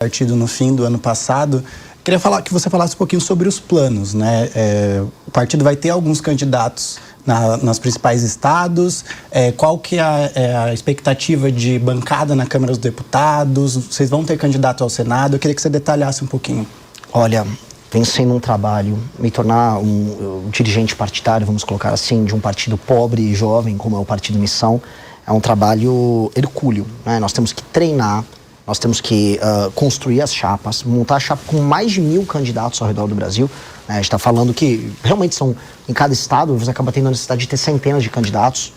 partido no fim do ano passado. Queria que você falasse um pouquinho sobre os planos, né? O partido vai ter alguns candidatos nos principais estados. Qual que é a expectativa de bancada na Câmara dos Deputados? Vocês vão ter candidato ao Senado? Eu queria que você detalhasse um pouquinho. Olha, pensei num trabalho, me tornar um dirigente partidário, vamos colocar assim, de um partido pobre e jovem, como é o Partido Missão, é um trabalho hercúleo, né? Nós temos que treinar, nós temos que construir as chapas, montar a chapa com mais de 1.000 candidatos ao redor do Brasil. A gente está falando que realmente são, em cada estado, você acaba tendo a necessidade de ter centenas de candidatos.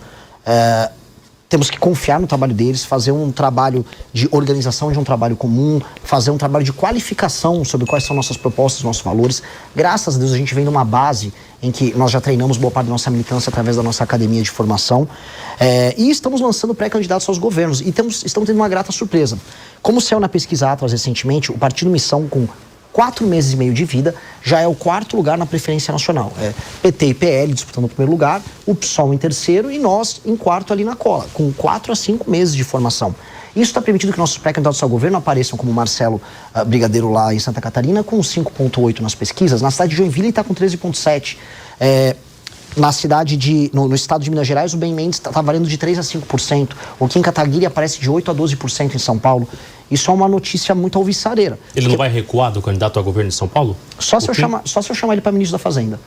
Temos que confiar no trabalho deles, fazer um trabalho de organização de um trabalho comum, fazer um trabalho de qualificação sobre quais são nossas propostas, nossos valores. Graças a Deus a gente vem numa base em que nós já treinamos boa parte da nossa militância através da nossa academia de formação. E estamos lançando pré-candidatos aos governos. E estamos tendo uma grata surpresa. Como saiu na pesquisa Atlas recentemente, o Partido Missão, com 4 meses e meio de vida, já é o 4º lugar na preferência nacional. PT e PL disputando o 1º lugar, o PSOL em 3º e nós em 4º ali na cola, com 4 a 5 meses de formação. Isso está permitindo que nossos pré-candidatos ao governo apareçam como Marcelo Brigadeiro lá em Santa Catarina, com 5,8 nas pesquisas. Na cidade de Joinville está com 13,7. Na cidade no estado de Minas Gerais, o Ben Mendes está valendo de 3 a 5%. O Kim Kataguiri aparece de 8 a 12% em São Paulo. Isso é uma notícia muito alvissareira. Ele não vai recuar do candidato a governo de São Paulo? Só se eu chamar ele para ministro da Fazenda.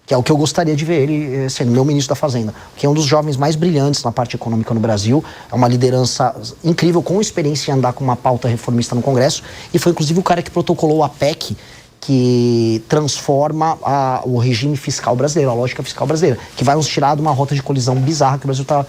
Que é o que eu gostaria de ver ele sendo meu ministro da Fazenda. Que é um dos jovens mais brilhantes na parte econômica no Brasil. É uma liderança incrível, com experiência em andar com uma pauta reformista no Congresso. E foi inclusive o cara que protocolou a PEC, que transforma o regime fiscal brasileiro, a lógica fiscal brasileira, que vai nos tirar de uma rota de colisão bizarra que o Brasil está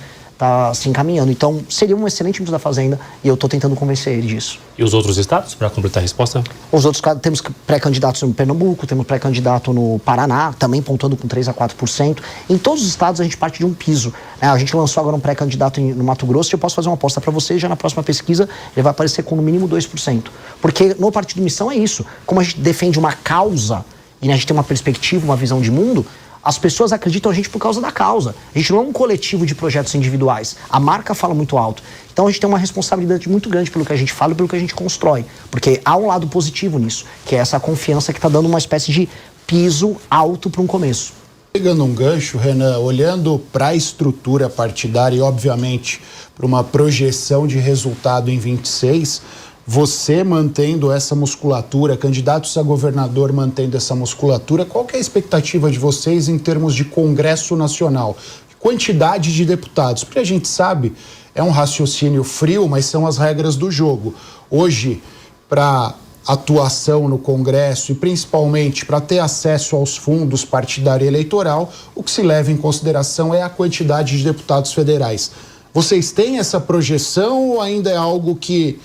se encaminhando. Então, seria um excelente ministro da Fazenda e eu estou tentando convencer ele disso. E os outros estados, para completar a resposta? Os outros, temos pré-candidatos no Pernambuco, temos pré-candidato no Paraná, também pontuando com 3 a 4%. Em todos os estados a gente parte de um piso. A gente lançou agora um pré-candidato no Mato Grosso e eu posso fazer uma aposta para você, já na próxima pesquisa ele vai aparecer com no mínimo 2%. Porque no Partido Missão é isso. Como a gente defende uma causa e a gente tem uma perspectiva, uma visão de mundo, as pessoas acreditam a gente por causa da causa. A gente não é um coletivo de projetos individuais. A marca fala muito alto. Então a gente tem uma responsabilidade muito grande pelo que a gente fala e pelo que a gente constrói. Porque há um lado positivo nisso, que é essa confiança que está dando uma espécie de piso alto para um começo. Pegando um gancho, Renan, olhando para a estrutura partidária e, obviamente, para uma projeção de resultado em 26, você mantendo essa musculatura, candidatos a governador mantendo essa musculatura, qual que é a expectativa de vocês em termos de Congresso Nacional? Quantidade de deputados, porque a gente sabe, é um raciocínio frio, mas são as regras do jogo. Hoje, para atuação no Congresso e principalmente para ter acesso aos fundos partidário e eleitoral, o que se leva em consideração é a quantidade de deputados federais. Vocês têm essa projeção ou ainda é algo que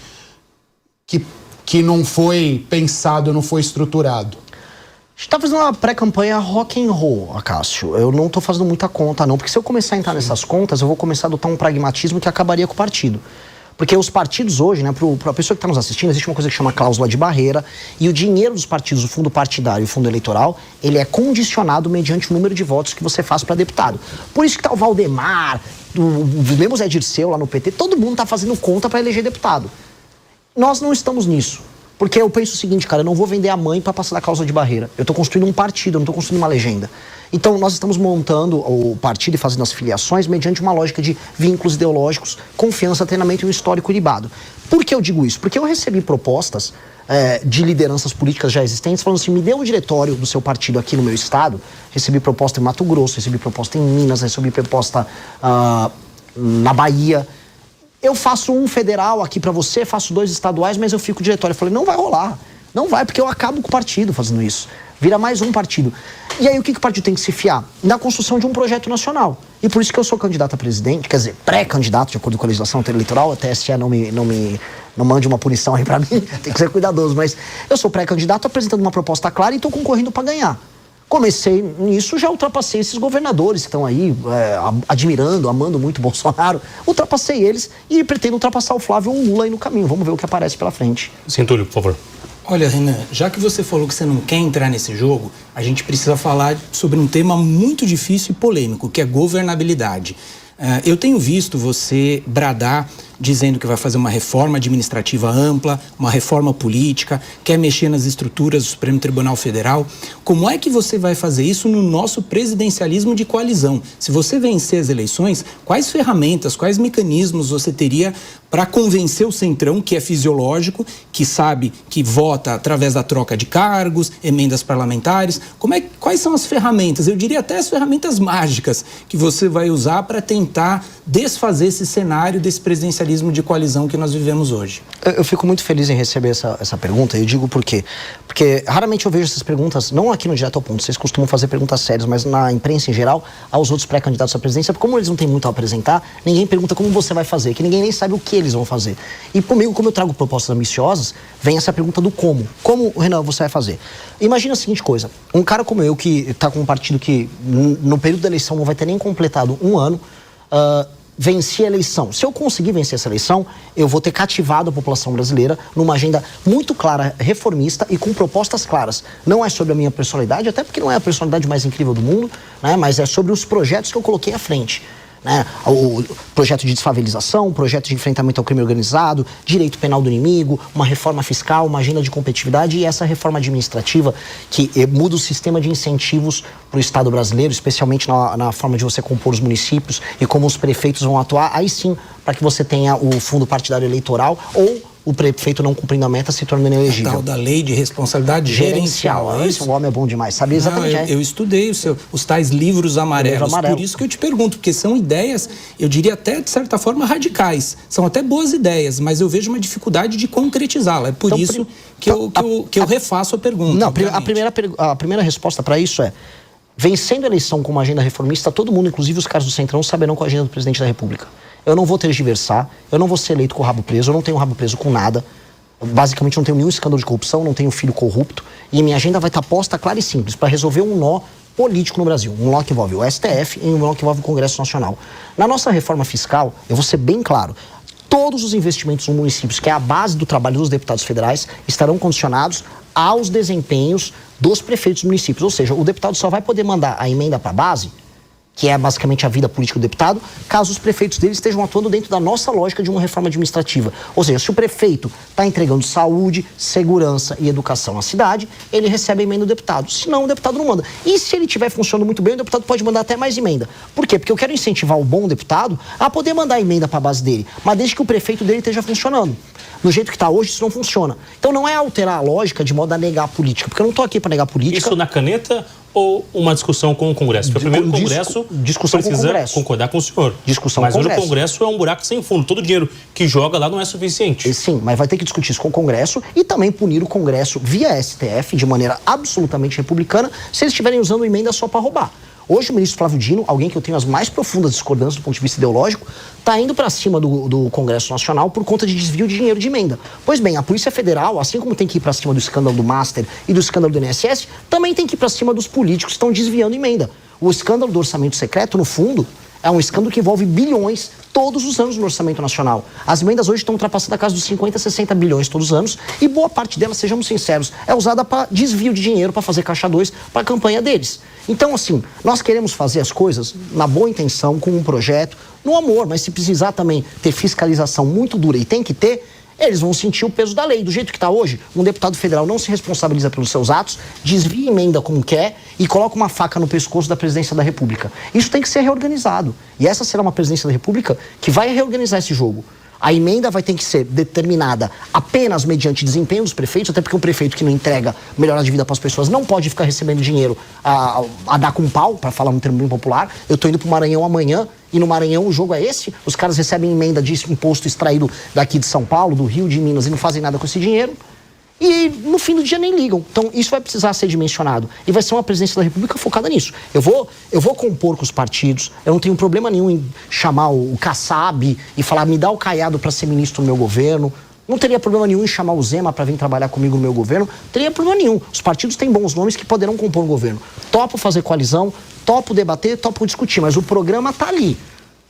não foi pensado, não foi estruturado? A gente tá fazendo uma pré-campanha rock and roll, Acácio. Eu não tô fazendo muita conta, não. Porque se eu começar a entrar nessas contas, eu vou começar a adotar um pragmatismo que acabaria com o partido. Porque os partidos hoje, né, pra pessoa que está nos assistindo, existe uma coisa que chama cláusula de barreira, e o dinheiro dos partidos, o fundo partidário e o fundo eleitoral, ele é condicionado mediante o número de votos que você faz para deputado. Por isso que tá o Valdemar, mesmo o Zé Dirceu lá no PT, todo mundo tá fazendo conta para eleger deputado. Nós não estamos nisso. Porque eu penso o seguinte, cara, eu não vou vender a mãe para passar da cláusula de barreira. Eu tô construindo um partido, eu não tô construindo uma legenda. Então, nós estamos montando o partido e fazendo as filiações mediante uma lógica de vínculos ideológicos, confiança, treinamento e um histórico ilibado. Por que eu digo isso? Porque eu recebi propostas de lideranças políticas já existentes falando assim, me dê um diretório do seu partido aqui no meu estado. Recebi proposta em Mato Grosso, recebi proposta em Minas, recebi proposta na Bahia. Eu faço um federal aqui pra você, faço 2 estaduais, mas eu fico diretório. Eu falei, não vai rolar. Não vai, porque eu acabo com o partido fazendo isso. Vira mais um partido. E aí o que o partido tem que se fiar? Na construção de um projeto nacional. E por isso que eu sou candidato a presidente, quer dizer, pré-candidato, de acordo com a legislação eleitoral, a TSE não mande uma punição aí pra mim, tem que ser cuidadoso, mas eu sou pré-candidato apresentando uma proposta clara e tô concorrendo pra ganhar. Comecei nisso, já ultrapassei esses governadores que estão aí admirando, amando muito o Bolsonaro. Ultrapassei eles e pretendo ultrapassar o Flávio ou o Lula aí no caminho. Vamos ver o que aparece pela frente. Centúlio, por favor. Olha, Renan, já que você falou que você não quer entrar nesse jogo, a gente precisa falar sobre um tema muito difícil e polêmico, que é governabilidade. Eu tenho visto você bradar dizendo que vai fazer uma reforma administrativa ampla, uma reforma política, quer mexer nas estruturas do Supremo Tribunal Federal. Como é que você vai fazer isso no nosso presidencialismo de coalizão? Se você vencer as eleições, quais ferramentas, quais mecanismos você teria para convencer o Centrão, que é fisiológico, que sabe que vota através da troca de cargos, emendas parlamentares? Quais são as ferramentas? Eu diria até as ferramentas mágicas que você vai usar para tentar desfazer esse cenário desse presidencialismo de coalizão que nós vivemos hoje. Eu fico muito feliz em receber essa pergunta, eu digo por quê. Porque raramente eu vejo essas perguntas, não aqui no Direto ao Ponto, vocês costumam fazer perguntas sérias, mas na imprensa em geral, aos outros pré-candidatos à presidência, porque como eles não têm muito a apresentar, ninguém pergunta como você vai fazer, que ninguém nem sabe o que eles vão fazer. E comigo, como eu trago propostas ambiciosas, vem essa pergunta do como. Como, Renan, você vai fazer? Imagina a seguinte coisa, um cara como eu, que está com um partido que no período da eleição não vai ter nem completado um ano, venci a eleição. Se eu conseguir vencer essa eleição, eu vou ter cativado a população brasileira numa agenda muito clara, reformista e com propostas claras. Não é sobre a minha personalidade, até porque não é a personalidade mais incrível do mundo, né? Mas é sobre os projetos que eu coloquei à frente. Né? O projeto de desfavelização, o projeto de enfrentamento ao crime organizado, direito penal do inimigo, uma reforma fiscal, uma agenda de competitividade e essa reforma administrativa que muda o sistema de incentivos para o Estado brasileiro, especialmente na forma de você compor os municípios e como os prefeitos vão atuar, aí sim, para que você tenha o fundo partidário eleitoral ou o prefeito não cumprindo a meta se tornando inelegível. A tal da lei de responsabilidade gerencial. Esse homem é bom demais, sabe exatamente. Eu estudei os tais livros amarelos, por isso que eu te pergunto, porque são ideias, eu diria até de certa forma radicais, são até boas ideias, mas eu vejo uma dificuldade de concretizá-la, é por isso que eu refaço a pergunta. Não, a primeira resposta para isso é, vencendo a eleição com uma agenda reformista, todo mundo, inclusive os caras do Centrão, saberão qual é a agenda do presidente da República. Eu não vou tergiversar, eu não vou ser eleito com o rabo preso, eu não tenho rabo preso com nada. Basicamente não tenho nenhum escândalo de corrupção, não tenho filho corrupto. E minha agenda vai estar posta clara e simples para resolver um nó político no Brasil. Um nó que envolve o STF e um nó que envolve o Congresso Nacional. Na nossa reforma fiscal, eu vou ser bem claro, todos os investimentos nos municípios, que é a base do trabalho dos deputados federais, estarão condicionados aos desempenhos dos prefeitos dos municípios. Ou seja, o deputado só vai poder mandar a emenda para a base, que é basicamente a vida política do deputado, caso os prefeitos dele estejam atuando dentro da nossa lógica de uma reforma administrativa. Ou seja, se o prefeito está entregando saúde, segurança e educação à cidade, ele recebe a emenda do deputado. Senão, o deputado não manda. E se ele estiver funcionando muito bem, o deputado pode mandar até mais emenda. Por quê? Porque eu quero incentivar o bom deputado a poder mandar a emenda para a base dele, mas desde que o prefeito dele esteja funcionando. Do jeito que está hoje, isso não funciona. Então não é alterar a lógica de modo a negar a política, porque eu não estou aqui para negar a política. Isso na caneta ou uma discussão com o Congresso? Porque primeiro o Congresso precisa concordar com o senhor. Mas hoje o Congresso é um buraco sem fundo. Todo o dinheiro que joga lá não é suficiente. Sim, mas vai ter que discutir isso com o Congresso e também punir o Congresso via STF de maneira absolutamente republicana se eles estiverem usando emenda só para roubar. Hoje o ministro Flávio Dino, alguém que eu tenho as mais profundas discordâncias do ponto de vista ideológico, está indo para cima do Congresso Nacional por conta de desvio de dinheiro de emenda. Pois bem, a Polícia Federal, assim como tem que ir para cima do escândalo do Master e do escândalo do INSS, também tem que ir para cima dos políticos que estão desviando emenda. O escândalo do orçamento secreto, no fundo, é um escândalo que envolve bilhões todos os anos no orçamento nacional. As emendas hoje estão ultrapassando a casa dos 50, 60 bilhões todos os anos e boa parte delas, sejamos sinceros, é usada para desvio de dinheiro, para fazer caixa 2 para a campanha deles. Então, assim, nós queremos fazer as coisas na boa intenção, com um projeto, no amor, mas se precisar também ter fiscalização muito dura e tem que ter, eles vão sentir o peso da lei. Do jeito que está hoje, um deputado federal não se responsabiliza pelos seus atos, desvia emenda como quer e coloca uma faca no pescoço da presidência da República. Isso tem que ser reorganizado. E essa será uma presidência da República que vai reorganizar esse jogo. A emenda vai ter que ser determinada apenas mediante desempenho dos prefeitos, até porque um prefeito que não entrega melhora de vida para as pessoas não pode ficar recebendo dinheiro a dar com pau, para falar um termo bem popular. Eu estou indo para o Maranhão amanhã e no Maranhão o jogo é esse. Os caras recebem emenda de imposto extraído daqui de São Paulo, do Rio, de Minas e não fazem nada com esse dinheiro. E no fim do dia nem ligam. Então isso vai precisar ser dimensionado. E vai ser uma presidência da República focada nisso. Eu vou compor com os partidos, eu não tenho problema nenhum em chamar o Kassab e falar, me dá o Caiado para ser ministro do meu governo. Não teria problema nenhum em chamar o Zema para vir trabalhar comigo no meu governo. Não teria problema nenhum. Os partidos têm bons nomes que poderão compor o governo. Topo fazer coalizão, topo debater, topo discutir, mas o programa está ali.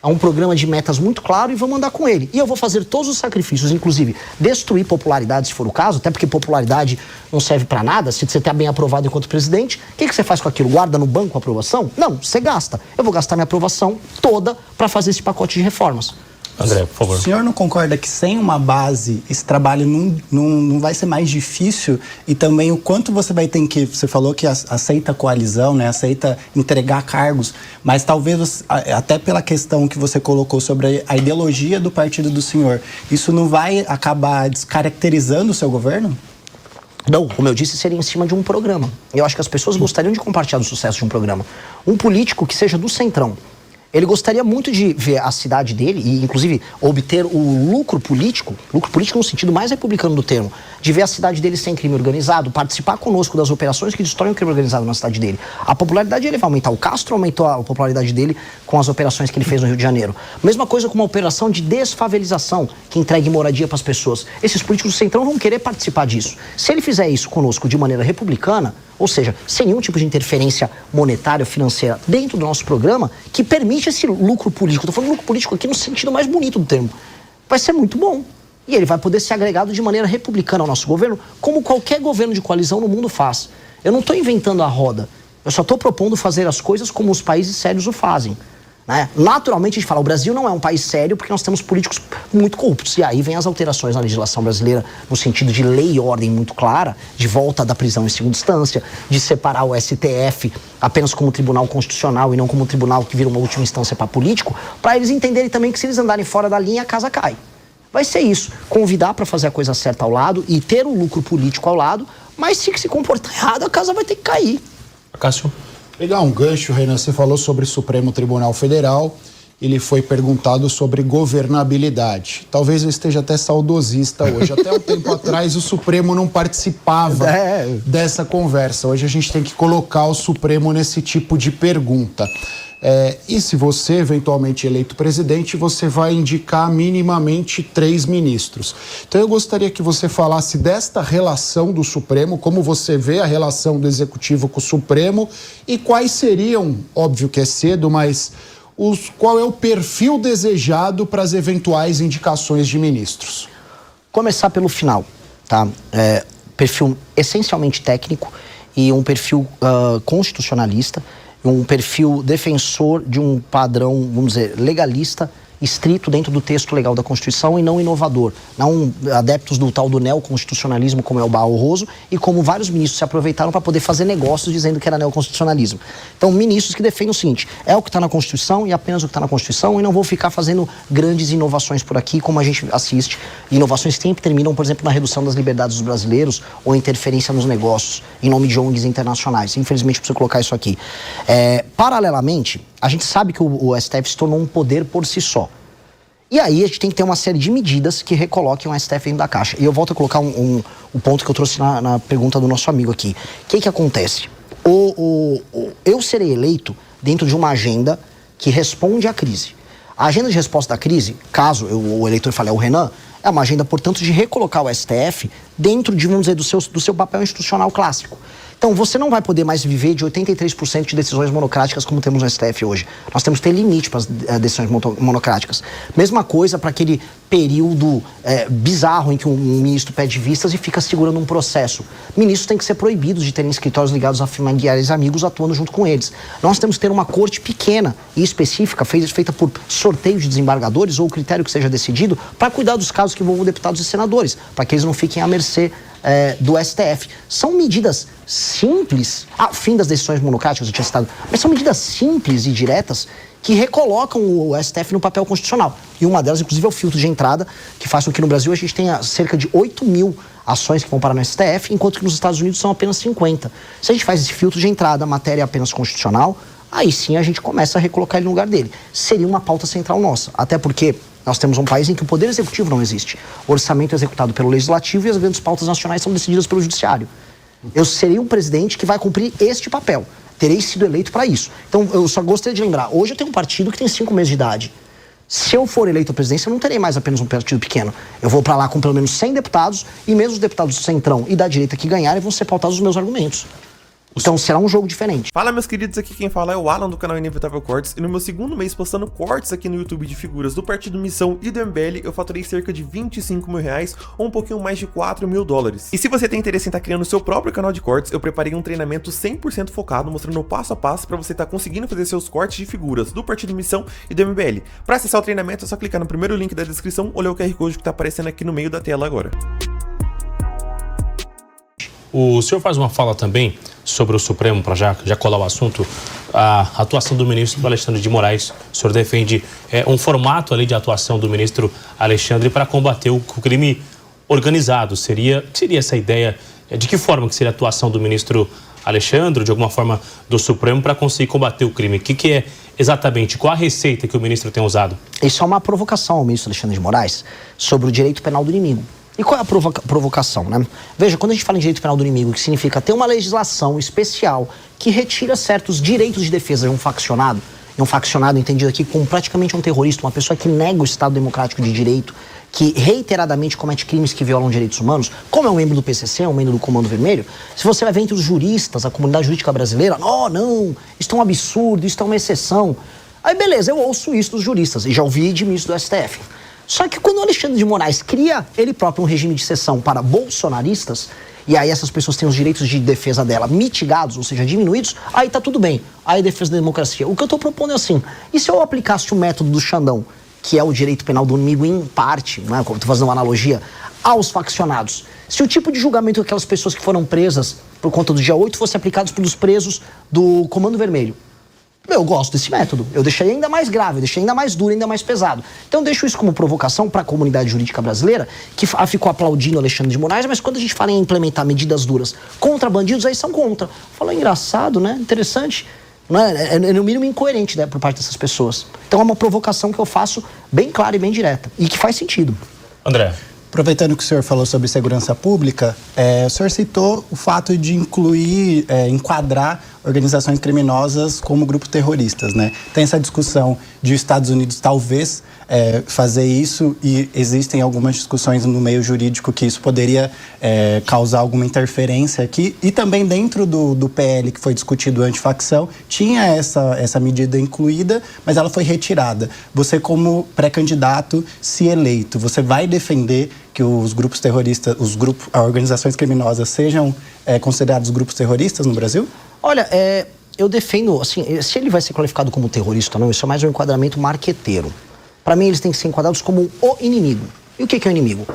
Há um programa de metas muito claro e vamos andar com ele. E eu vou fazer todos os sacrifícios, inclusive destruir popularidade, se for o caso, até porque popularidade não serve para nada. Se você está bem aprovado enquanto presidente, o que você faz com aquilo? Guarda no banco a aprovação? Não, você gasta. Eu vou gastar minha aprovação toda para fazer esse pacote de reformas. André, por favor. O senhor não concorda que sem uma base esse trabalho não vai ser mais difícil? E também o quanto você vai ter que... Você falou que aceita coalizão, né? Aceita entregar cargos, mas talvez até pela questão que você colocou sobre a ideologia do partido do senhor, isso não vai acabar descaracterizando o seu governo? Não, como eu disse, seria em cima de um programa. Eu acho que as pessoas gostariam de compartilhar o sucesso de um programa. Um político que seja do centrão, ele gostaria muito de ver a cidade dele e, inclusive, obter o lucro político no sentido mais republicano do termo, de ver a cidade dele sem crime organizado, participar conosco das operações que destroem o crime organizado na cidade dele. A popularidade dele vai aumentar. O Castro aumentou a popularidade dele com as operações que ele fez no Rio de Janeiro. Mesma coisa com uma operação de desfavelização, que entregue moradia para as pessoas. Esses políticos do centrão vão querer participar disso. Se ele fizer isso conosco de maneira republicana, ou seja, sem nenhum tipo de interferência monetária ou financeira dentro do nosso programa, que permite esse lucro político. Estou falando lucro político aqui no sentido mais bonito do termo. Vai ser muito bom. E ele vai poder ser agregado de maneira republicana ao nosso governo, como qualquer governo de coalizão no mundo faz. Eu não estou inventando a roda. Eu só estou propondo fazer as coisas como os países sérios o fazem. Né? Naturalmente a gente fala, o Brasil não é um país sério porque nós temos políticos muito corruptos. E aí vem as alterações na legislação brasileira no sentido de lei e ordem muito clara, de volta da prisão em segunda instância, de separar o STF apenas como tribunal constitucional e não como um tribunal que vira uma última instância para político, para eles entenderem também que se eles andarem fora da linha, a casa cai. Vai ser isso, convidar para fazer a coisa certa ao lado e ter o lucro político ao lado, mas se comportar errado, a casa vai ter que cair. Cássio? Pegar um gancho, Renan, você falou sobre o Supremo Tribunal Federal, ele foi perguntado sobre governabilidade. Talvez eu esteja até saudosista hoje. Até um tempo atrás o Supremo não participava dessa conversa. Hoje a gente tem que colocar o Supremo nesse tipo de pergunta. E se você, eventualmente eleito presidente, você vai indicar minimamente 3 ministros. Então eu gostaria que você falasse desta relação do Supremo, como você vê a relação do Executivo com o Supremo e quais seriam, óbvio que é cedo, mas qual é o perfil desejado para as eventuais indicações de ministros? Começar pelo final, tá? Perfil essencialmente técnico e um perfil constitucionalista, um perfil defensor de um padrão, vamos dizer, legalista, estrito dentro do texto legal da Constituição e não inovador. Não adeptos do tal do neoconstitucionalismo, como é o Barroso, e como vários ministros se aproveitaram para poder fazer negócios dizendo que era neoconstitucionalismo. Então, ministros que defendem o seguinte, é o que está na Constituição e apenas o que está na Constituição e não vou ficar fazendo grandes inovações por aqui, como a gente assiste. Inovações que sempre terminam, por exemplo, na redução das liberdades dos brasileiros ou interferência nos negócios, em nome de ONGs internacionais. Infelizmente, preciso colocar isso aqui. Paralelamente, a gente sabe que o STF se tornou um poder por si só. E aí a gente tem que ter uma série de medidas que recoloquem o STF dentro da caixa. E eu volto a colocar o ponto que eu trouxe na pergunta do nosso amigo aqui. O que acontece? Eu serei eleito dentro de uma agenda que responde à crise. A agenda de resposta à crise, caso o eleitor fale, é o Renan, é uma agenda, portanto, de recolocar o STF dentro de, vamos dizer, do seu papel institucional clássico. Então, você não vai poder mais viver de 83% de decisões monocráticas como temos no STF hoje. Nós temos que ter limite para as decisões monocráticas. Mesma coisa para aquele período bizarro em que um ministro pede vistas e fica segurando um processo. Ministros têm que ser proibidos de terem escritórios ligados a familiares e amigos atuando junto com eles. Nós temos que ter uma corte pequena e específica, feita por sorteio de desembargadores ou critério que seja decidido, para cuidar dos casos que envolvam deputados e senadores, para que eles não fiquem à mercê do STF. São medidas simples, fim das decisões monocráticas, eu tinha citado, mas são medidas simples e diretas que recolocam o STF no papel constitucional. E uma delas, inclusive, é o filtro de entrada, que faz com que no Brasil a gente tenha cerca de 8 mil ações que vão parar no STF, enquanto que nos Estados Unidos são apenas 50. Se a gente faz esse filtro de entrada, a matéria é apenas constitucional, aí sim a gente começa a recolocar ele no lugar dele. Seria uma pauta central nossa, até porque nós temos um país em que o poder executivo não existe. O orçamento é executado pelo legislativo e as grandes pautas nacionais são decididas pelo judiciário. Eu serei um presidente que vai cumprir este papel. Terei sido eleito para isso. Então, eu só gostaria de lembrar, hoje eu tenho um partido que tem 5 meses de idade. Se eu for eleito à presidência, eu não terei mais apenas um partido pequeno. Eu vou para lá com pelo menos 100 deputados e mesmo os deputados do centrão e da direita que ganharem vão ser pautados os meus argumentos. Então será um jogo diferente. Fala, meus queridos, aqui quem fala é o Alan do canal Inevitável Cortes, e no meu segundo mês postando cortes aqui no YouTube de figuras do Partido Missão e do MBL, eu faturei cerca de 25 mil reais ou um pouquinho mais de 4 mil dólares. E se você tem interesse em estar criando o seu próprio canal de cortes, eu preparei um treinamento 100% focado, mostrando o passo a passo para você estar conseguindo fazer seus cortes de figuras do Partido Missão e do MBL. Para acessar o treinamento é só clicar no primeiro link da descrição ou ler o QR Code que está aparecendo aqui no meio da tela agora. O senhor faz uma fala também sobre o Supremo, para já colar o assunto, a atuação do ministro Alexandre de Moraes. O senhor defende um formato ali de atuação do ministro Alexandre para combater o crime organizado. Seria essa ideia? De que forma que seria a atuação do ministro Alexandre, de alguma forma do Supremo, para conseguir combater o crime? O que é exatamente? Qual a receita que o ministro tem usado? Isso é uma provocação ao ministro Alexandre de Moraes sobre o direito penal do inimigo. E qual é a provocação, né? Veja, quando a gente fala em direito penal do inimigo, que significa ter uma legislação especial que retira certos direitos de defesa de um faccionado entendido aqui como praticamente um terrorista, uma pessoa que nega o Estado democrático de direito, que reiteradamente comete crimes que violam direitos humanos, como é um membro do PCC, um membro do Comando Vermelho, se você vai ver entre os juristas, a comunidade jurídica brasileira, não, isso é um absurdo, isso é uma exceção. Aí beleza, eu ouço isso dos juristas, e já ouvi de ministro do STF. Só que quando o Alexandre de Moraes cria ele próprio um regime de exceção para bolsonaristas, e aí essas pessoas têm os direitos de defesa dela mitigados, ou seja, diminuídos, aí tá tudo bem, aí é defesa da democracia. O que eu tô propondo é assim, e se eu aplicasse o método do Xandão, que é o direito penal do inimigo em parte, né, como tô fazendo uma analogia, aos faccionados, se o tipo de julgamento daquelas pessoas que foram presas por conta do dia 8 fosse aplicado pelos presos do Comando Vermelho, eu gosto desse método. Eu deixaria ainda mais grave, eu deixaria ainda mais duro, ainda mais pesado. Então eu deixo isso como provocação para a comunidade jurídica brasileira, que ficou aplaudindo Alexandre de Moraes, mas quando a gente fala em implementar medidas duras contra bandidos, aí são contra. Fala, engraçado, né? Interessante. Não é no mínimo incoerente, né, por parte dessas pessoas. Então é uma provocação que eu faço bem clara e bem direta. E que faz sentido. André. Aproveitando que o senhor falou sobre segurança pública, o senhor citou o fato de incluir, enquadrar organizações criminosas como grupos terroristas, né? Tem essa discussão de os Estados Unidos talvez fazer isso, e existem algumas discussões no meio jurídico que isso poderia causar alguma interferência aqui. E também dentro do PL que foi discutido antifacção, tinha essa medida incluída, mas ela foi retirada. Você, como pré-candidato, se eleito, você vai defender que os grupos terroristas, as organizações criminosas sejam considerados grupos terroristas no Brasil? Olha, eu defendo, assim, se ele vai ser qualificado como terrorista ou não, isso é mais um enquadramento marqueteiro. Para mim, eles têm que ser enquadrados como o inimigo. E o que é o inimigo?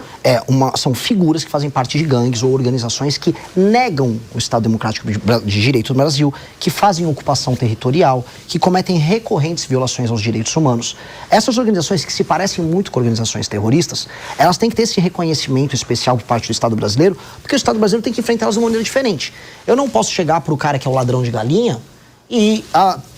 São figuras que fazem parte de gangues ou organizações que negam o Estado Democrático de Direito do Brasil, que fazem ocupação territorial, que cometem recorrentes violações aos direitos humanos. Essas organizações, que se parecem muito com organizações terroristas, elas têm que ter esse reconhecimento especial por parte do Estado brasileiro, porque o Estado brasileiro tem que enfrentá-las de uma maneira diferente. Eu não posso chegar para o cara que é o ladrão de galinha e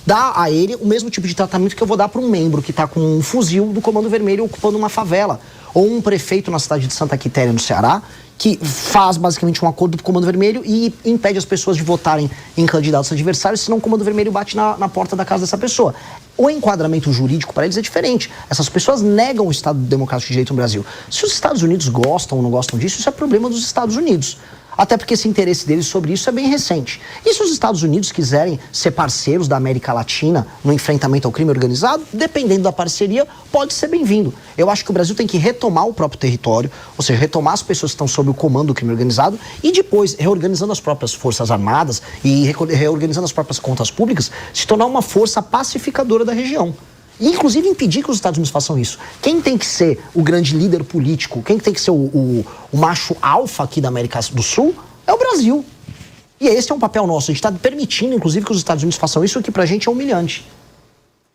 dar a ele o mesmo tipo de tratamento que eu vou dar para um membro que está com um fuzil do Comando Vermelho ocupando uma favela. Ou um prefeito na cidade de Santa Quitéria, no Ceará, que faz basicamente um acordo com o Comando Vermelho e impede as pessoas de votarem em candidatos adversários, senão o Comando Vermelho bate na porta da casa dessa pessoa. O enquadramento jurídico para eles é diferente. Essas pessoas negam o Estado Democrático de Direito no Brasil. Se os Estados Unidos gostam ou não gostam disso, isso é problema dos Estados Unidos. Até porque esse interesse deles sobre isso é bem recente. E se os Estados Unidos quiserem ser parceiros da América Latina no enfrentamento ao crime organizado, dependendo da parceria, pode ser bem-vindo. Eu acho que o Brasil tem que retomar o próprio território, ou seja, retomar as pessoas que estão sob o comando do crime organizado e depois, reorganizando as próprias forças armadas e reorganizando as próprias contas públicas, se tornar uma força pacificadora da região. E, inclusive, impedir que os Estados Unidos façam isso. Quem tem que ser o grande líder político, quem tem que ser o macho alfa aqui da América do Sul, é o Brasil. E esse é um papel nosso. A gente está permitindo, inclusive, que os Estados Unidos façam isso, o que pra gente é humilhante.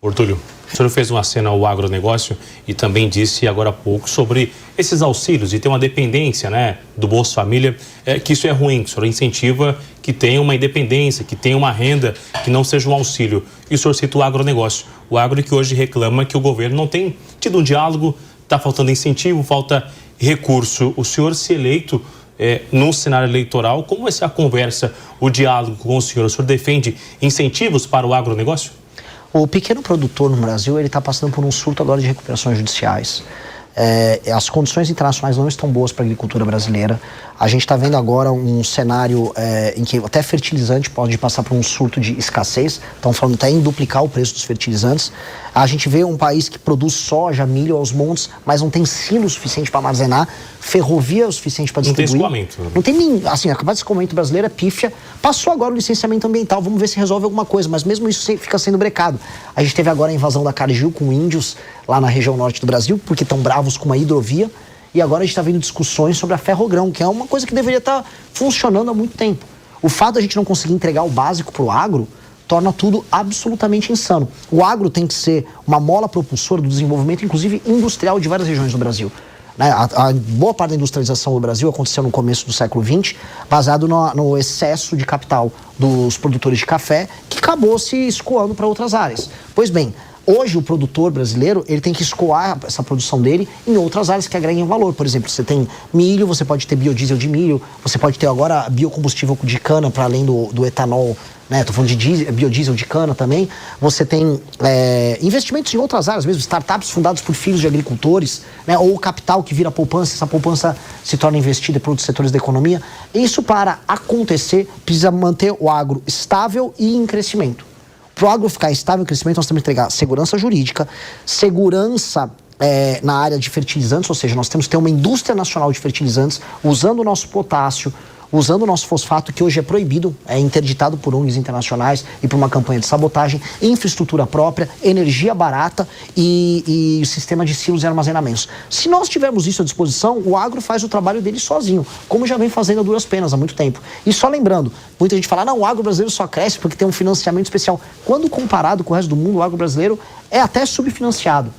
Ortúlio, o senhor fez uma cena ao agronegócio e também disse agora há pouco sobre esses auxílios e ter uma dependência, né, do Bolsa Família, que isso é ruim, que o senhor incentiva que tenha uma independência, que tenha uma renda, que não seja um auxílio. E o senhor cita o agronegócio, o agro que hoje reclama que o governo não tem tido um diálogo, está faltando incentivo, falta recurso. O senhor, se eleito num cenário eleitoral, como vai ser a conversa, o diálogo com o senhor? O senhor defende incentivos para o agronegócio? O pequeno produtor no Brasil, ele está passando por um surto agora de recuperações judiciais. As condições internacionais não estão boas para a agricultura brasileira. A gente está vendo agora um cenário em que até fertilizante pode passar por um surto de escassez. Estão falando até em duplicar o preço dos fertilizantes. A gente vê um país que produz soja, milho aos montes, mas não tem silo suficiente para armazenar, ferrovia o suficiente para distribuir. Não tem escoamento. Não tem nem... Assim, a capacidade de escoamento brasileira é pífia. Passou agora o licenciamento ambiental, vamos ver se resolve alguma coisa, mas mesmo isso fica sendo brecado. A gente teve agora a invasão da Cargill com índios lá na região norte do Brasil, porque estão bravos com uma hidrovia. E agora a gente está vendo discussões sobre a ferrogrão, que é uma coisa que deveria estar funcionando há muito tempo. O fato de a gente não conseguir entregar o básico para o agro torna tudo absolutamente insano. O agro tem que ser uma mola propulsora do desenvolvimento, inclusive industrial, de várias regiões do Brasil. A boa parte da industrialização do Brasil aconteceu no começo do século XX, baseado no excesso de capital dos produtores de café, que acabou se escoando para outras áreas. Pois bem, hoje o produtor brasileiro ele tem que escoar essa produção dele em outras áreas que agreguem valor. Por exemplo, você tem milho, você pode ter biodiesel de milho, você pode ter agora biocombustível de cana para além do etanol, né? Estou falando de biodiesel de cana também. Você tem investimentos em outras áreas mesmo, startups fundadas por filhos de agricultores, né? Ou capital que vira poupança, essa poupança se torna investida por outros setores da economia. Isso, para acontecer, precisa manter o agro estável e em crescimento. Para o agro ficar estável em crescimento, nós temos que entregar segurança jurídica, segurança na área de fertilizantes, ou seja, nós temos que ter uma indústria nacional de fertilizantes usando o nosso potássio, usando o nosso fosfato, que hoje é proibido, é interditado por ONGs internacionais e por uma campanha de sabotagem, infraestrutura própria, energia barata e sistema de silos e armazenamentos. Se nós tivermos isso à disposição, o agro faz o trabalho dele sozinho, como já vem fazendo a duras penas há muito tempo. E só lembrando, muita gente fala, não, o agro brasileiro só cresce porque tem um financiamento especial. Quando comparado com o resto do mundo, o agro brasileiro é até subfinanciado,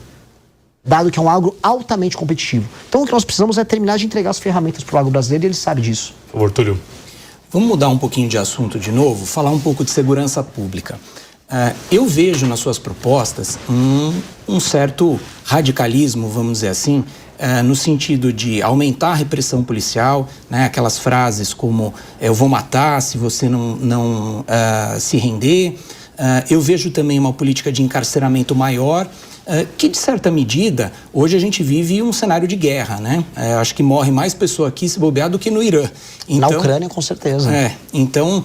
dado que é um agro altamente competitivo. Então o que nós precisamos é terminar de entregar as ferramentas para o agro brasileiro e ele sabe disso. Por favor, Túlio. Vamos mudar um pouquinho de assunto de novo, falar um pouco de segurança pública. Eu vejo nas suas propostas um certo radicalismo, vamos dizer assim, no sentido de aumentar a repressão policial, né? Aquelas frases como eu vou matar se você não se render. Eu vejo também uma política de encarceramento maior, que, de certa medida, hoje a gente vive um cenário de guerra, né? Acho que morre mais pessoa aqui se bobear do que no Irã. Então, na Ucrânia, com certeza. Então,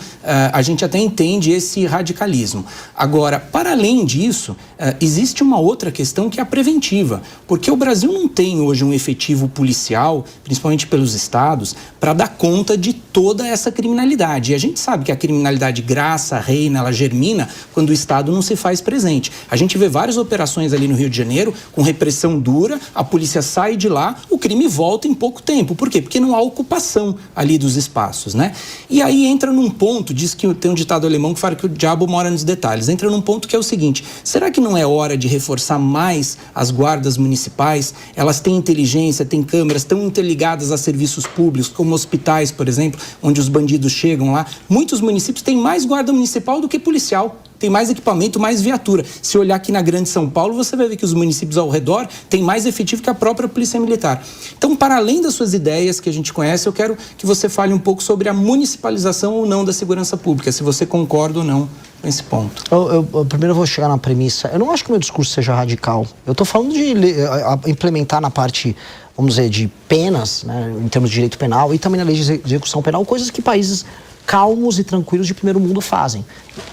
a gente até entende esse radicalismo. Agora, para além disso, existe uma outra questão que é a preventiva, porque o Brasil não tem hoje um efetivo policial, principalmente pelos estados, para dar conta de toda essa criminalidade. E a gente sabe que a criminalidade graça, reina, ela germina quando o Estado não se faz presente. A gente vê várias operações ali no Rio de Janeiro, com repressão dura, a polícia sai de lá, o crime volta em pouco tempo. Por quê? Porque não há ocupação ali dos espaços, né? E aí entra num ponto, diz que tem um ditado alemão que fala que o diabo mora nos detalhes, entra num ponto que é o seguinte, será que não é hora de reforçar mais as guardas municipais? Elas têm inteligência, têm câmeras, estão interligadas a serviços públicos, como hospitais, por exemplo, onde os bandidos chegam lá. Muitos municípios têm mais guarda municipal do que policial. Tem mais equipamento, mais viatura. Se olhar aqui na Grande São Paulo, você vai ver que os municípios ao redor têm mais efetivo que a própria Polícia Militar. Então, para além das suas ideias que a gente conhece, eu quero que você fale um pouco sobre a municipalização ou não da segurança pública, se você concorda ou não com esse ponto. Eu primeiro vou chegar na premissa. Eu não acho que o meu discurso seja radical. Eu estou falando de implementar na parte, vamos dizer, de penas, né, em termos de direito penal e também na lei de execução penal, coisas que países calmos e tranquilos de primeiro mundo fazem.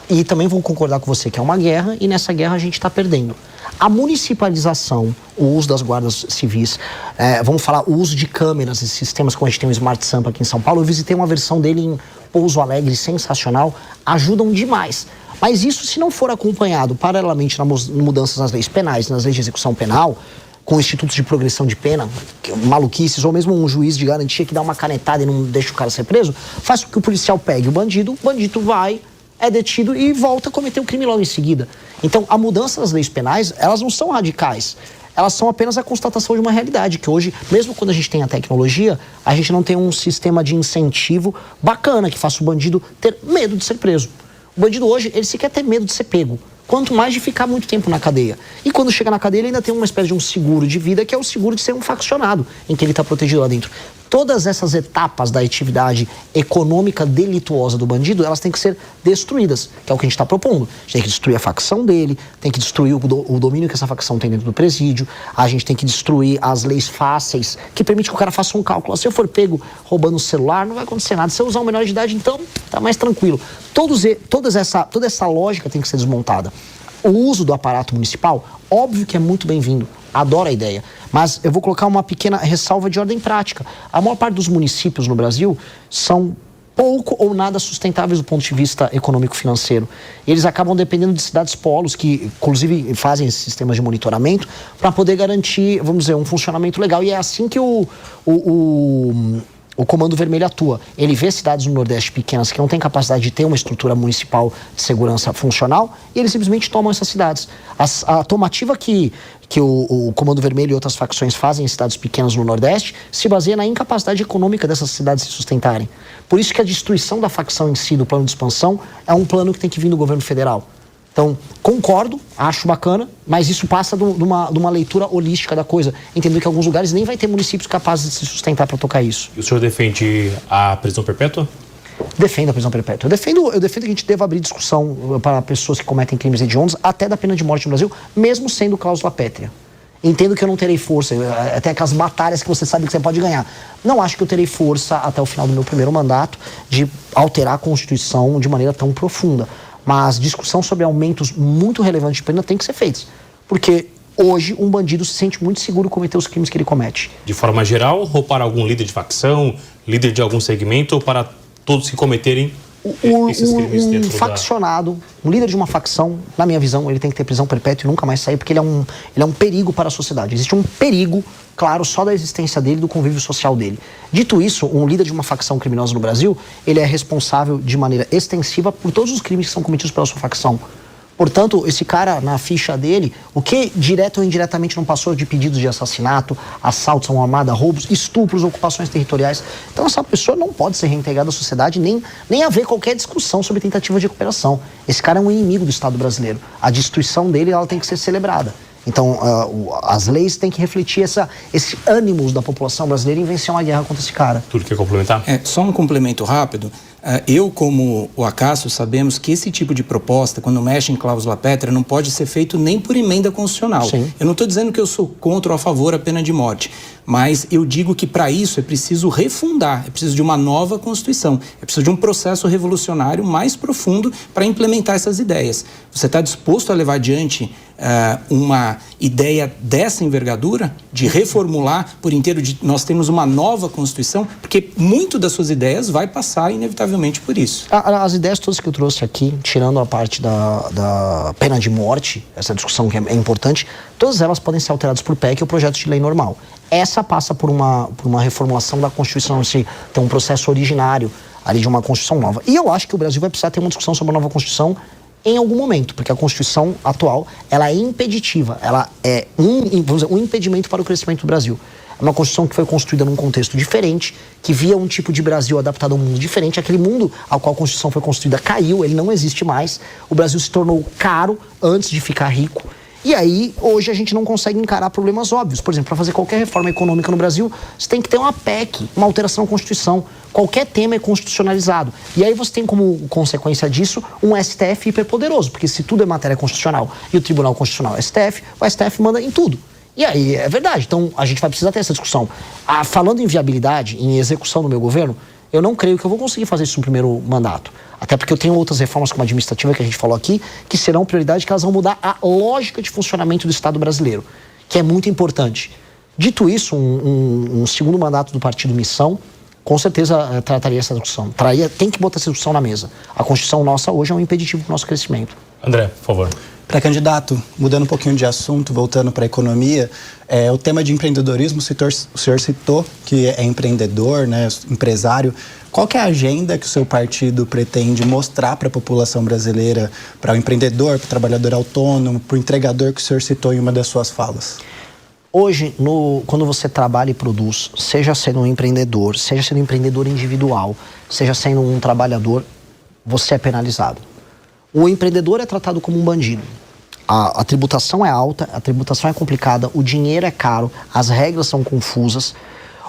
E também vou concordar com você que é uma guerra e nessa guerra a gente está perdendo. A municipalização, o uso das guardas civis, vamos falar o uso de câmeras e sistemas, como a gente tem o Smart Sampa aqui em São Paulo, eu visitei uma versão dele em Pouso Alegre, sensacional, ajudam demais. Mas isso, se não for acompanhado paralelamente nas mudanças nas leis penais, nas leis de execução penal, com institutos de progressão de pena, maluquices, ou mesmo um juiz de garantia que dá uma canetada e não deixa o cara ser preso, faz com que o policial pegue o bandido vai, é detido e volta a cometer o crime logo em seguida. Então, a mudança das leis penais, elas não são radicais. Elas são apenas a constatação de uma realidade, que hoje, mesmo quando a gente tem a tecnologia, a gente não tem um sistema de incentivo bacana que faça o bandido ter medo de ser preso. O bandido hoje, ele sequer tem medo de ser pego. Quanto mais de ficar muito tempo na cadeia. E quando chega na cadeia, ele ainda tem uma espécie de um seguro de vida, que é o seguro de ser um faccionado, em que ele está protegido lá dentro. Todas essas etapas da atividade econômica delituosa do bandido, elas têm que ser destruídas, que é o que a gente está propondo. A gente tem que destruir a facção dele, tem que destruir o domínio que essa facção tem dentro do presídio, a gente tem que destruir as leis fáceis, que permite que o cara faça um cálculo. Se eu for pego roubando o celular, não vai acontecer nada. Se eu usar um menor de idade, então tá mais tranquilo. Toda essa lógica tem que ser desmontada. O uso do aparato municipal, óbvio que é muito bem-vindo. Adoro a ideia. Mas eu vou colocar uma pequena ressalva de ordem prática. A maior parte dos municípios no Brasil são pouco ou nada sustentáveis do ponto de vista econômico-financeiro. Eles acabam dependendo de cidades polos, que inclusive fazem esses sistemas de monitoramento, para poder garantir, vamos dizer, um funcionamento legal. E é assim que o Comando Vermelho atua. Ele vê cidades no Nordeste pequenas que não têm capacidade de ter uma estrutura municipal de segurança funcional e eles simplesmente tomam essas cidades. A tomativa que o Comando Vermelho e outras facções fazem em cidades pequenas no Nordeste se baseia na incapacidade econômica dessas cidades se sustentarem. Por isso que a destruição da facção em si, do plano de expansão, é um plano que tem que vir do governo federal. Então, concordo, acho bacana, mas isso passa de uma leitura holística da coisa. Entendendo que em alguns lugares nem vai ter municípios capazes de se sustentar para tocar isso. E o senhor defende a prisão perpétua? Defendo a prisão perpétua. Eu defendo que a gente deva abrir discussão para pessoas que cometem crimes hediondos até da pena de morte no Brasil, mesmo sendo cláusula pétrea. Entendo que eu não terei força, até aquelas batalhas que você sabe que você pode ganhar. Não acho que eu terei força até o final do meu primeiro mandato de alterar a Constituição de maneira tão profunda. Mas discussão sobre aumentos muito relevantes de pena tem que ser feita. Porque hoje um bandido se sente muito seguro cometer os crimes que ele comete. De forma geral, ou para algum líder de facção, líder de algum segmento, ou para todos que cometerem esses crimes dentro faccionado, um líder de uma facção, na minha visão, ele tem que ter prisão perpétua e nunca mais sair, porque ele é um perigo para a sociedade. Existe um perigo, claro, só da existência dele, do convívio social dele. Dito isso, um líder de uma facção criminosa no Brasil, ele é responsável de maneira extensiva por todos os crimes que são cometidos pela sua facção. Portanto, esse cara, na ficha dele, o que direto ou indiretamente não passou de pedidos de assassinato, assaltos a uma armada, roubos, estupros, ocupações territoriais. Então, essa pessoa não pode ser reintegrada à sociedade, nem haver qualquer discussão sobre tentativa de recuperação. Esse cara é um inimigo do Estado brasileiro. A destruição dele, ela tem que ser celebrada. Então, as leis têm que refletir esse ânimo da população brasileira em vencer uma guerra contra esse cara. Tudo quer complementar? Só um complemento rápido. Eu, como o Acácio, sabemos que esse tipo de proposta, quando mexe em cláusula pétrea, não pode ser feito nem por emenda constitucional. Sim. Eu não estou dizendo que eu sou contra ou a favor da pena de morte, mas eu digo que para isso é preciso refundar, é preciso de uma nova Constituição, é preciso de um processo revolucionário mais profundo para implementar essas ideias. Você está disposto a levar adiante uma ideia dessa envergadura, de reformular por inteiro, nós temos uma nova Constituição, porque muito das suas ideias vai passar inevitavelmente por isso. As ideias todas que eu trouxe aqui, tirando a parte da pena de morte, essa discussão que é importante, todas elas podem ser alteradas por PEC ou projeto de lei normal. Essa passa por uma reformulação da Constituição, se tem um processo originário ali de uma Constituição nova. E eu acho que o Brasil vai precisar ter uma discussão sobre a nova Constituição em algum momento, porque a Constituição atual, ela é impeditiva, ela é um impedimento para o crescimento do Brasil. É uma Constituição que foi construída num contexto diferente, que via um tipo de Brasil adaptado a um mundo diferente. Aquele mundo ao qual a Constituição foi construída caiu, ele não existe mais. O Brasil se tornou caro antes de ficar rico. E aí, hoje, a gente não consegue encarar problemas óbvios. Por exemplo, para fazer qualquer reforma econômica no Brasil, você tem que ter uma PEC, uma alteração à Constituição. Qualquer tema é constitucionalizado. E aí você tem como consequência disso um STF hiperpoderoso, porque se tudo é matéria constitucional e o Tribunal Constitucional é STF, o STF manda em tudo. E aí, é verdade. Então, a gente vai precisar ter essa discussão. Falando em viabilidade, em execução do meu governo, eu não creio que eu vou conseguir fazer isso no primeiro mandato. Até porque eu tenho outras reformas como a administrativa que a gente falou aqui, que serão prioridade, que elas vão mudar a lógica de funcionamento do Estado brasileiro, que é muito importante. Dito isso, um segundo mandato do Partido Missão, com certeza trataria essa discussão. Tem que botar essa discussão na mesa. A Constituição nossa hoje é um impeditivo para o nosso crescimento. André, por favor. Pré-candidato, mudando um pouquinho de assunto, voltando para a economia, o tema de empreendedorismo, o senhor citou que é empreendedor, né, empresário. Qual que é a agenda que o seu partido pretende mostrar para a população brasileira, para o empreendedor, para o trabalhador autônomo, para o entregador que o senhor citou em uma das suas falas? Hoje, quando você trabalha e produz, seja sendo um empreendedor, seja sendo um empreendedor individual, seja sendo um trabalhador, você é penalizado. O empreendedor é tratado como um bandido. A tributação é alta, a tributação é complicada, o dinheiro é caro, as regras são confusas.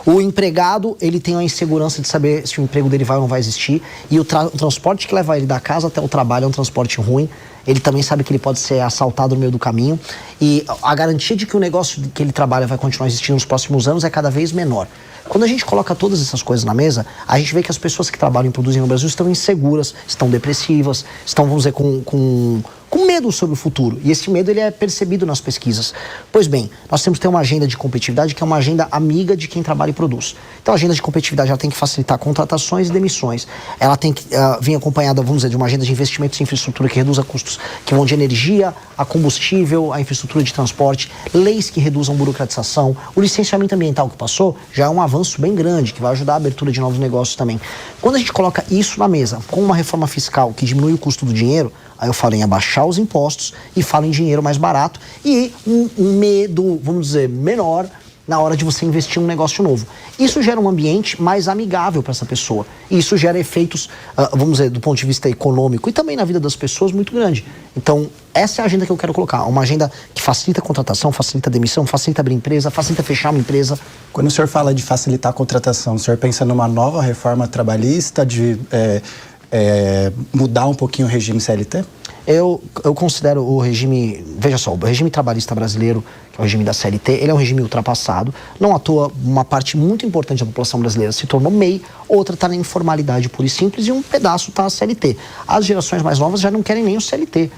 O empregado, ele tem a insegurança de saber se o emprego dele vai ou não vai existir. E o transporte que leva ele da casa até o trabalho é um transporte ruim. Ele também sabe que ele pode ser assaltado no meio do caminho. E a garantia de que o negócio que ele trabalha vai continuar existindo nos próximos anos é cada vez menor. Quando a gente coloca todas essas coisas na mesa, a gente vê que as pessoas que trabalham e produzem no Brasil estão inseguras, estão depressivas, estão, vamos dizer, com medo sobre o futuro. E esse medo ele é percebido nas pesquisas. Pois bem, nós temos que ter uma agenda de competitividade que é uma agenda amiga de quem trabalha e produz. Então a agenda de competitividade ela tem que facilitar contratações e demissões. Ela tem que vir acompanhada, vamos dizer, de uma agenda de investimentos em infraestrutura que reduza custos, que vão de energia a combustível, a infraestrutura de transporte, leis que reduzam burocratização. O licenciamento ambiental que passou já é um avanço bem grande, que vai ajudar a abertura de novos negócios também. Quando a gente coloca isso na mesa, com uma reforma fiscal que diminui o custo do dinheiro, aí eu falo em abaixar os impostos e falo em dinheiro mais barato e um medo, vamos dizer, menor na hora de você investir em um negócio novo. Isso gera um ambiente mais amigável para essa pessoa. E isso gera efeitos, vamos dizer, do ponto de vista econômico e também na vida das pessoas muito grande. Então, essa é a agenda que eu quero colocar. Uma agenda que facilita a contratação, facilita a demissão, facilita abrir empresa, facilita fechar uma empresa. Quando o senhor fala de facilitar a contratação, o senhor pensa numa nova reforma trabalhista, de mudar um pouquinho o regime CLT? Eu considero o regime, veja só, o regime trabalhista brasileiro, que é o regime da CLT, ele é um regime ultrapassado. Não à toa, uma parte muito importante da população brasileira se tornou MEI, outra está na informalidade pura e simples e um pedaço está a CLT. As gerações mais novas já não querem nem o CLT.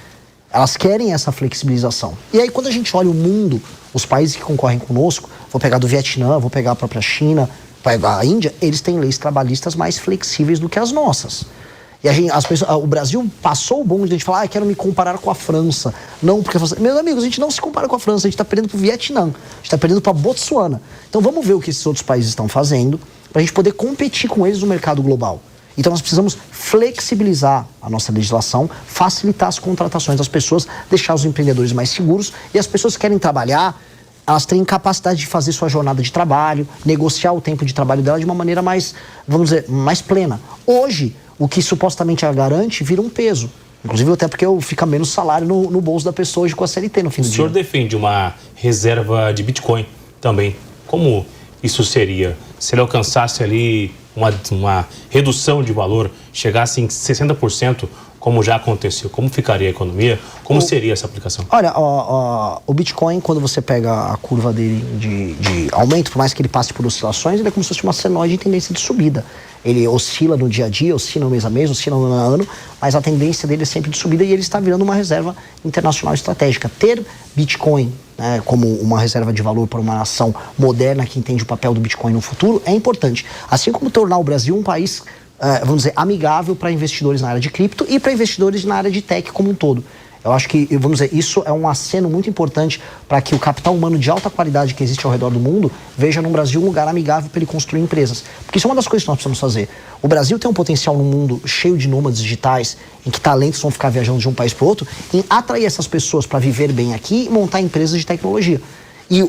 Elas querem essa flexibilização. E aí, quando a gente olha o mundo, os países que concorrem conosco, vou pegar do Vietnã, vou pegar a própria China, vou pegar a Índia, eles têm leis trabalhistas mais flexíveis do que as nossas. E o Brasil passou o bonde de a gente falar, quero me comparar com a França. Não, porque meus amigos, a gente não se compara com a França, a gente está perdendo para o Vietnã, a gente está perdendo para Botsuana. Então vamos ver o que esses outros países estão fazendo para a gente poder competir com eles no mercado global. Então nós precisamos flexibilizar a nossa legislação, facilitar as contratações das pessoas, deixar os empreendedores mais seguros e as pessoas que querem trabalhar, elas têm capacidade de fazer sua jornada de trabalho, negociar o tempo de trabalho dela de uma maneira mais, vamos dizer, mais plena. Hoje, o que supostamente a garante vira um peso. Inclusive até porque fica menos salário no bolso da pessoa hoje com a CLT no fim do dia. O senhor defende uma reserva de Bitcoin também. Como isso seria? Se ele alcançasse ali uma redução de valor, chegasse em 60%, como já aconteceu, como ficaria a economia? Como seria essa aplicação? Olha, o Bitcoin, quando você pega a curva dele de aumento, por mais que ele passe por oscilações, ele é como se fosse uma senoide em tendência de subida. Ele oscila no dia a dia, oscila mês a mês, oscila ano a ano, mas a tendência dele é sempre de subida e ele está virando uma reserva internacional estratégica. Ter Bitcoin, né, como uma reserva de valor para uma nação moderna que entende o papel do Bitcoin no futuro é importante. Assim como tornar o Brasil um país, vamos dizer, amigável para investidores na área de cripto e para investidores na área de tech como um todo. Eu acho que, vamos dizer, isso é um aceno muito importante para que o capital humano de alta qualidade que existe ao redor do mundo veja no Brasil um lugar amigável para ele construir empresas. Porque isso é uma das coisas que nós precisamos fazer. O Brasil tem um potencial num mundo cheio de nômades digitais, em que talentos vão ficar viajando de um país para o outro, em atrair essas pessoas para viver bem aqui e montar empresas de tecnologia. E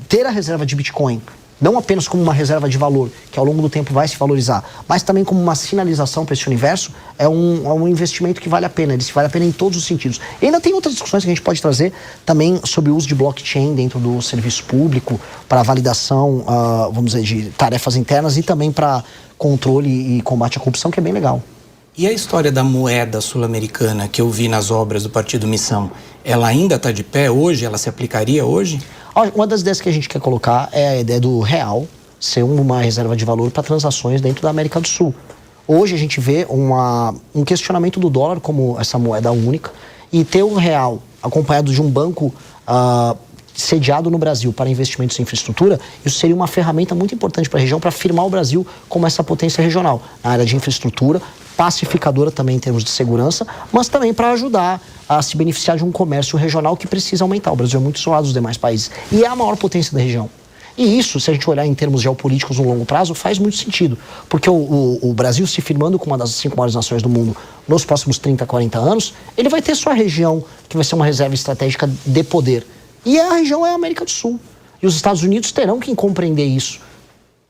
ter a reserva de Bitcoin, não apenas como uma reserva de valor, que ao longo do tempo vai se valorizar, mas também como uma sinalização para esse universo, é um investimento que vale a pena. Ele vale a pena em todos os sentidos. E ainda tem outras discussões que a gente pode trazer também sobre o uso de blockchain dentro do serviço público, para validação, vamos dizer, de tarefas internas e também para controle e combate à corrupção, que é bem legal. E a história da moeda sul-americana que eu vi nas obras do Partido Missão, ela ainda está de pé hoje? Ela se aplicaria hoje? Uma das ideias que a gente quer colocar é a ideia do real ser uma reserva de valor para transações dentro da América do Sul. Hoje a gente vê um questionamento do dólar como essa moeda única e ter o real acompanhado de um banco sediado no Brasil para investimentos em infraestrutura, isso seria uma ferramenta muito importante para a região para afirmar o Brasil como essa potência regional na área de infraestrutura, pacificadora também em termos de segurança, mas também para ajudar a se beneficiar de um comércio regional que precisa aumentar. O Brasil é muito isolado dos demais países e é a maior potência da região. E isso, se a gente olhar em termos geopolíticos no longo prazo, faz muito sentido, porque o Brasil se firmando como uma das 5 maiores nações do mundo nos próximos 30, 40 anos, ele vai ter sua região que vai ser uma reserva estratégica de poder. E a região é a América do Sul. E os Estados Unidos terão que compreender isso.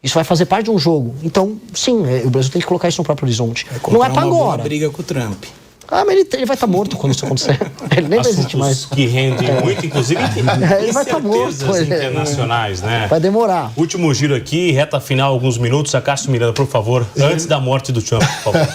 Isso vai fazer parte de um jogo. Então, sim, o Brasil tem que colocar isso no próprio horizonte. Não é para agora. Uma briga com o Trump. Ah, mas ele vai estar morto quando isso acontecer. Ele nem vai existir mais. Que rendem muito, inclusive, ele vai estar morto. Internacionais, né? Vai demorar. Último giro aqui, reta final, alguns minutos. Acácio Miranda, por favor, antes da morte do Trump, por favor.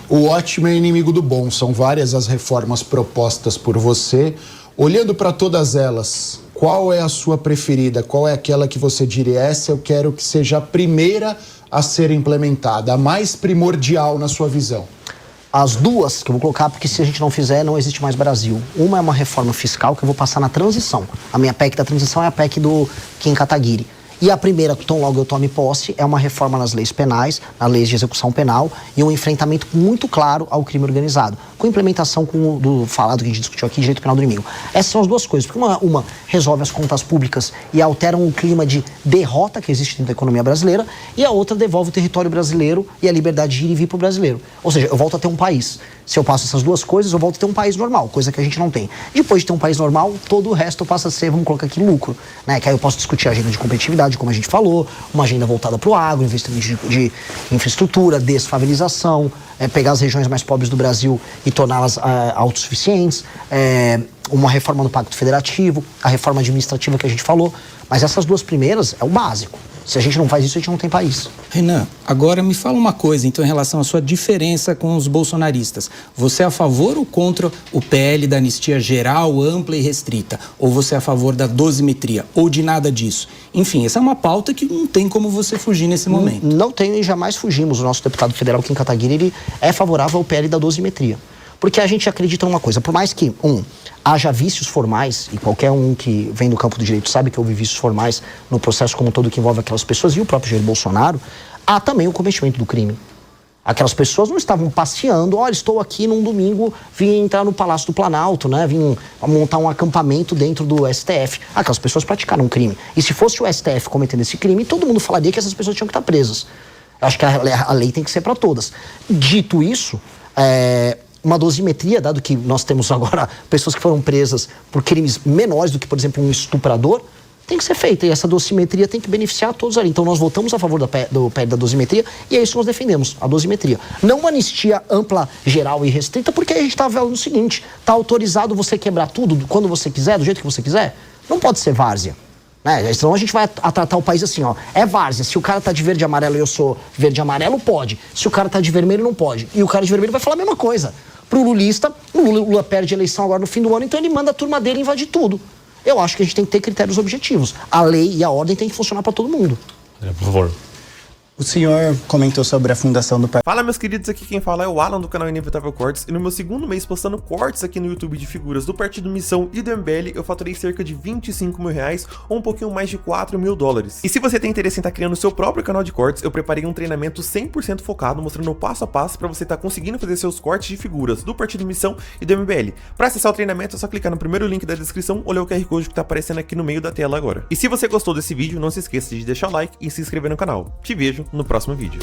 O ótimo é inimigo do bom. São várias as reformas propostas por você. Olhando para todas elas, qual é a sua preferida? Qual é aquela que você diria, essa eu quero que seja a primeira a ser implementada, a mais primordial na sua visão? As duas que eu vou colocar, porque se a gente não fizer, não existe mais Brasil. Uma é uma reforma fiscal que eu vou passar na transição. A minha PEC da transição é a PEC do Kim Kataguiri. E a primeira, tão logo eu tome posse, é uma reforma nas leis penais, nas leis de execução penal e um enfrentamento muito claro ao crime organizado, com implementação do falado que a gente discutiu aqui, direito penal do inimigo. Essas são as duas coisas, porque uma resolve as contas públicas e alteram o clima de derrota que existe dentro da economia brasileira, e a outra devolve o território brasileiro e a liberdade de ir e vir para o brasileiro. Ou seja, eu volto a ter um país. Se eu passo essas duas coisas, eu volto a ter um país normal, coisa que a gente não tem. Depois de ter um país normal, todo o resto passa a ser, vamos colocar aqui, lucro, né? Que aí eu posso discutir a agenda de competitividade, como a gente falou, uma agenda voltada para o agro, investimento de infraestrutura, desfavelização, pegar as regiões mais pobres do Brasil e torná-las autossuficientes, uma reforma no Pacto Federativo, a reforma administrativa que a gente falou. Mas essas duas primeiras é o básico. Se a gente não faz isso, a gente não tem país. Renan, agora me fala uma coisa, então, em relação à sua diferença com os bolsonaristas. Você é a favor ou contra o PL da anistia geral, ampla e restrita? Ou você é a favor da dosimetria? Ou de nada disso? Enfim, essa é uma pauta que não tem como você fugir nesse momento. Não tem e jamais fugimos. O nosso deputado federal, Kim Kataguiri, ele é favorável ao PL da dosimetria. Porque a gente acredita numa coisa, por mais que, haja vícios formais, e qualquer um que vem do campo do direito sabe que houve vícios formais no processo como todo que envolve aquelas pessoas, e o próprio Jair Bolsonaro, há também o cometimento do crime. Aquelas pessoas não estavam passeando, olha, estou aqui num domingo, vim entrar no Palácio do Planalto, né, vim montar um acampamento dentro do STF. Aquelas pessoas praticaram um crime. E se fosse o STF cometendo esse crime, todo mundo falaria que essas pessoas tinham que estar presas. Eu acho que a lei tem que ser para todas. Dito isso, uma dosimetria, dado que nós temos agora pessoas que foram presas por crimes menores do que, por exemplo, um estuprador, tem que ser feita. E essa dosimetria tem que beneficiar todos ali. Então nós votamos a favor do PL da dosimetria e é isso que nós defendemos, a dosimetria. Não uma anistia ampla, geral e restrita, porque a gente está vendo o seguinte, está autorizado você quebrar tudo quando você quiser, do jeito que você quiser? Não pode ser várzea. Né? Senão a gente vai tratar o país assim, ó. É várzea. Se o cara tá de verde e amarelo e eu sou verde e amarelo, pode. Se o cara tá de vermelho, não pode. E o cara de vermelho vai falar a mesma coisa. Pro lulista, o Lula perde a eleição agora no fim do ano, então ele manda a turma dele invadir tudo. Eu acho que a gente tem que ter critérios objetivos. A lei e a ordem tem que funcionar para todo mundo. Por favor. O senhor comentou sobre a fundação do partido. Fala, meus queridos, aqui quem fala é o Alan do canal Inevitável Cortes, e no meu segundo mês postando cortes aqui no YouTube de figuras do Partido Missão e do MBL, eu faturei cerca de 25 mil reais, ou um pouquinho mais de 4 mil dólares. E se você tem interesse em estar criando o seu próprio canal de cortes, eu preparei um treinamento 100% focado, mostrando o passo a passo para você estar conseguindo fazer seus cortes de figuras do Partido Missão e do MBL. Para acessar o treinamento é só clicar no primeiro link da descrição ou ler o QR Code que tá aparecendo aqui no meio da tela agora. E se você gostou desse vídeo, não se esqueça de deixar o like e se inscrever no canal. Te vejo no próximo vídeo.